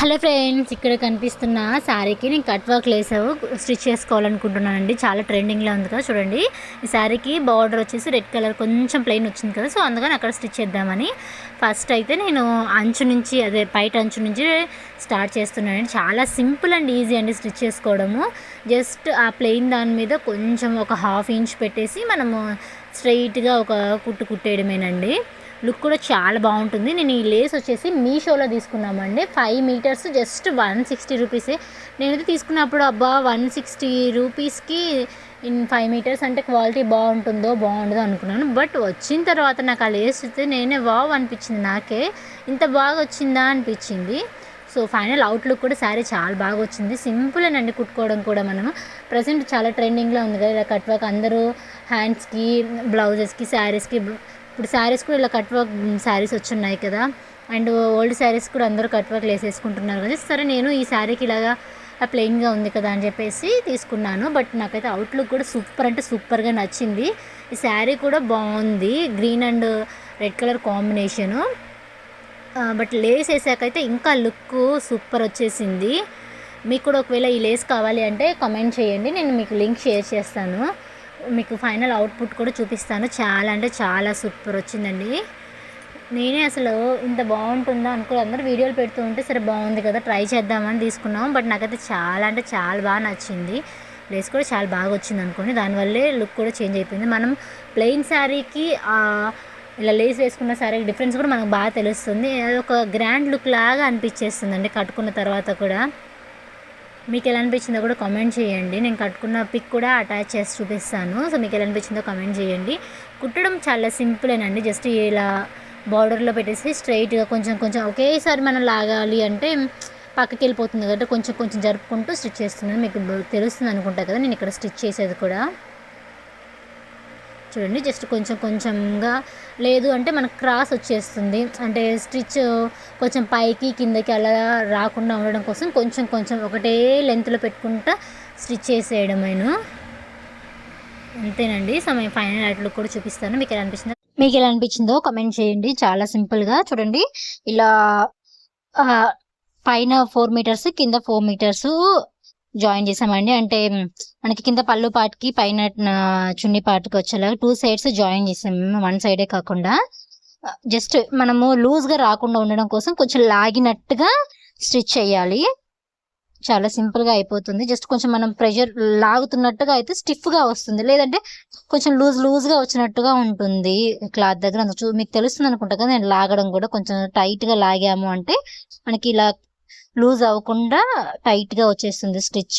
Hello friends, ఇక్కడ కనిపిస్తున్న శారీకి నేను కట్ వర్క్ లేసావు స్టిచ్ చేసుకోవాలనుకుంటున్నానండి. చాలా ట్రెండింగ్లో ఉంది కదా, చూడండి. ఈ శారీకి బార్డర్ వచ్చేసి రెడ్ కలర్ కొంచెం ప్లెయిన్ వచ్చింది కదా, సో అందుకని అక్కడ స్టిచ్ చేద్దామని ఫస్ట్ అయితే నేను అంచు నుంచి, అదే బయట అంచు నుంచి స్టార్ట్ చేస్తున్నానండి. చాలా సింపుల్ అండ్ ఈజీ అండి స్టిచ్ చేసుకోవడము. జస్ట్ ఆ ప్లెయిన్ దాని మీద కొంచెం ఒక హాఫ్ ఇంచ్ పెట్టేసి మనము స్ట్రైట్గా ఒక కుట్టు కుట్టేయడమేనండి. లుక్ కూడా చాలా బాగుంటుంది. నేను ఈ లేస్ వచ్చేసి మీషోలో తీసుకున్నామండి. 5 మీటర్స్ జస్ట్ 160 రూపీసే. నేనైతే తీసుకున్నప్పుడు అబ్బా 160 రూపీస్కి ఇన్ 5 మీటర్స్ అంటే క్వాలిటీ బాగుంటుందో బాగుండదో అనుకున్నాను. బట్ వచ్చిన తర్వాత నాకు ఆ లేస్ అయితే నేనే వావ్ అనిపించింది. నాకే ఇంత బాగా వచ్చిందా అనిపించింది. సో ఫైనల్ అవుట్లుక్ కూడా శారీ చాలా బాగా వచ్చింది. సింపుల్ అండి కుట్టుకోవడం కూడా. మనము ప్రజెంట్ చాలా ట్రెండింగ్లో ఉంది కదా ఇలా కట్ వర్క్. అందరూ హ్యాండ్స్కి, బ్లౌజెస్కి, శారీస్కి, ఇప్పుడు శారీస్ కూడా ఇలా కట్ వర్క్ శారీస్ వచ్చున్నాయి కదా, అండ్ ఓల్డ్ శారీస్ కూడా అందరూ కట్ వర్క్ వేసేసుకుంటున్నారు కదా. సరే నేను ఈ శారీకి ఇలాగా ప్లెయిన్గా ఉంది కదా అని చెప్పేసి తీసుకున్నాను. బట్ నాకైతే అవుట్లుక్ కూడా సూపర్ అంటే సూపర్గా నచ్చింది. ఈ శారీ కూడా బాగుంది, green and red colour combination. But lace వేసాకైతే ఇంకా లుక్ సూపర్ వచ్చేసింది. మీకు కూడా ఒకవేళ ఈ లేస్ కావాలి అంటే కామెంట్ చేయండి, నేను మీకు లింక్ షేర్ చేస్తాను. మీకు ఫైనల్ అవుట్పుట్ కూడా చూపిస్తాను. చాలా అంటే చాలా సూపర్ వచ్చిందండి. నేనే అసలు ఇంత బాగుంటుందా అనుకో, అందరూ వీడియోలు పెడుతూ ఉంటే సరే బాగుంది కదా ట్రై చేద్దామని తీసుకున్నాం. బట్ నాకైతే చాలా అంటే చాలా బాగా నచ్చింది. లేస్ కూడా చాలా బాగా వచ్చింది అనుకోండి. దానివల్లే లుక్ కూడా చేంజ్ అయిపోయింది. మనం ప్లెయిన్ శారీకి ఇలా లేస్ వేసుకున్న శారీకి డిఫరెన్స్ కూడా మనకు బాగా తెలుస్తుంది. అది ఒక గ్రాండ్ లుక్ లాగా అనిపించేస్తుందండి కట్టుకున్న తర్వాత కూడా. మీకు ఎలా అనిపించిందో కూడా కామెంట్ చేయండి. నేను కట్టుకున్న పిక్ కూడా అటాచ్ చేసి చూపిస్తాను. సో మీకు ఎలా అనిపించిందో కామెంట్ చేయండి. కుట్టడం చాలా సింపులేనండి. జస్ట్ ఇలా బార్డర్లో పెట్టేసి స్ట్రైట్గా కొంచెం కొంచెం ఒకేసారి మనం లాగాలి అంటే పక్కకి వెళ్ళిపోతుంది కాబట్టి కొంచెం కొంచెం జరుపుకుంటూ స్టిచ్ చేస్తున్నాను. మీకు తెలుస్తుంది అనుకుంటా కదా నేను ఇక్కడ స్టిచ్ చేసేది కూడా. చూడండి, జస్ట్ కొంచెం కొంచెంగా, లేదు అంటే మనకు క్రాస్ వచ్చేస్తుంది. అంటే స్టిచ్ కొంచెం పైకి కిందకి అలా రాకుండా ఉండడం కోసం కొంచెం కొంచెం ఒకటే లెంత్లో పెట్టుకుంటా స్టిచ్ చేసేయడం నేను. అంతేనండి. సో మేము ఫైనల్ అట్లు కూడా చూపిస్తాను. మీకు ఎలా అనిపించిందో కామెంట్ చేయండి. చాలా సింపుల్గా చూడండి, ఇలా పైన 4 మీటర్స్ కింద 4 మీటర్స్ జాయిన్ చేసామండి. అంటే మనకి కింద పళ్ళు పాటుకి పైన చున్నీ పాటుకి వచ్చేలాగా 2 సైడ్స్ జాయిన్ చేసాము, 1 సైడే కాకుండా. జస్ట్ మనము లూజ్గా రాకుండా ఉండడం కోసం కొంచెం లాగినట్టుగా స్టిచ్ చేయాలి. చాలా సింపుల్గా అయిపోతుంది. జస్ట్ కొంచెం మనం ప్రెషర్ లాగుతున్నట్టుగా అయితే స్టిఫ్గా వస్తుంది, లేదంటే కొంచెం లూజ్గా వచ్చినట్టుగా ఉంటుంది క్లాత్ దగ్గర. మీకు తెలుస్తుంది అనుకుంటా కదా, నేను లాగడం కూడా కొంచెం టైట్గా లాగాము అంటే మనకి ఇలా లూజ్ అవ్వకుండా టైట్గా వచ్చేస్తుంది స్టిచ్.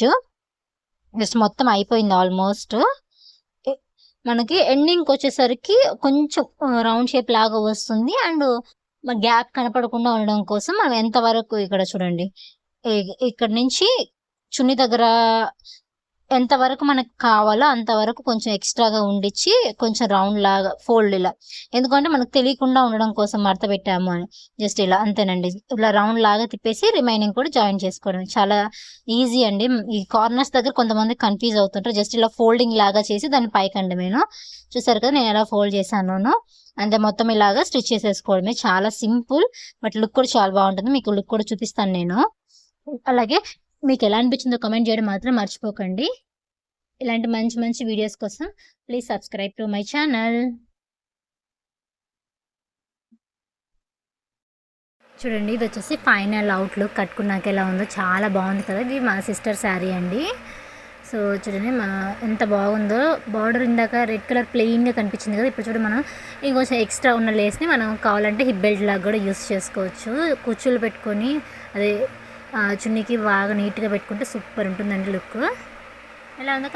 జస్ట్ మొత్తం అయిపోయింది ఆల్మోస్ట్. మనకి ఎండింగ్కి వచ్చేసరికి కొంచెం రౌండ్ షేప్ లాగా వస్తుంది. అండ్ గ్యాప్ కనపడకుండా ఉండడం కోసం మనం ఎంతవరకు, ఇక్కడ చూడండి, ఇక్కడ నుంచి చున్నీ దగ్గర ఎంతవరకు మనకు కావాలో అంతవరకు కొంచెం ఎక్స్ట్రాగా ఉండిచ్చి కొంచెం రౌండ్ లాగా ఫోల్డ్ ఇలా, ఎందుకంటే మనకు తెలియకుండా ఉండడం కోసం మడత పెట్టాము అని. జస్ట్ ఇలా అంతేనండి. ఇలా రౌండ్ లాగా తిప్పేసి రిమైనింగ్ కూడా జాయిన్ చేసుకోవడం చాలా ఈజీ అండి. ఈ కార్నర్స్ దగ్గర కొంతమంది కన్ఫ్యూజ్ అవుతుంటారు. జస్ట్ ఇలా ఫోల్డింగ్ లాగా చేసి దాన్ని పైకండి నేను చూసారు కదా నేను ఎలా ఫోల్డ్ చేశాను. అంతే, మొత్తం ఇలాగా స్టిచ్ చేసేసుకోవడమే. చాలా సింపుల్, బట్ లుక్ కూడా చాలా బాగుంటుంది. మీకు లుక్ కూడా చూపిస్తాను నేను. అలాగే మీకు ఎలా అనిపించిందో కామెంట్ చేయడం మాత్రం మర్చిపోకండి. ఇలాంటి మంచి మంచి వీడియోస్ కోసం please subscribe to my channel. చూడండి, ఇది వచ్చేసి ఫైనల్ అవుట్లుక్ కట్టుకున్నాక ఎలా ఉందో చాలా బాగుంది కదా. ఇది మా సిస్టర్ శారీ అండి. సో చూడండి ఎంత బాగుందో. బార్డర్ ఇందాక రెడ్ కలర్ ప్లెయిన్గా కనిపించింది కదా, ఇప్పుడు చూడండి మనం ఇంకొంచెం ఎక్స్ట్రా ఉన్న లేస్ని మనం కావాలంటే హిప్ బెల్ట్ లాగా కూడా యూస్ చేసుకోవచ్చు. కుచ్చులు పెట్టుకొని అదే చున్నీకి బాగా నీట్గా పెట్టుకుంటే సూపర్ ఉంటుందండి లుక్. ఎలా ఉందో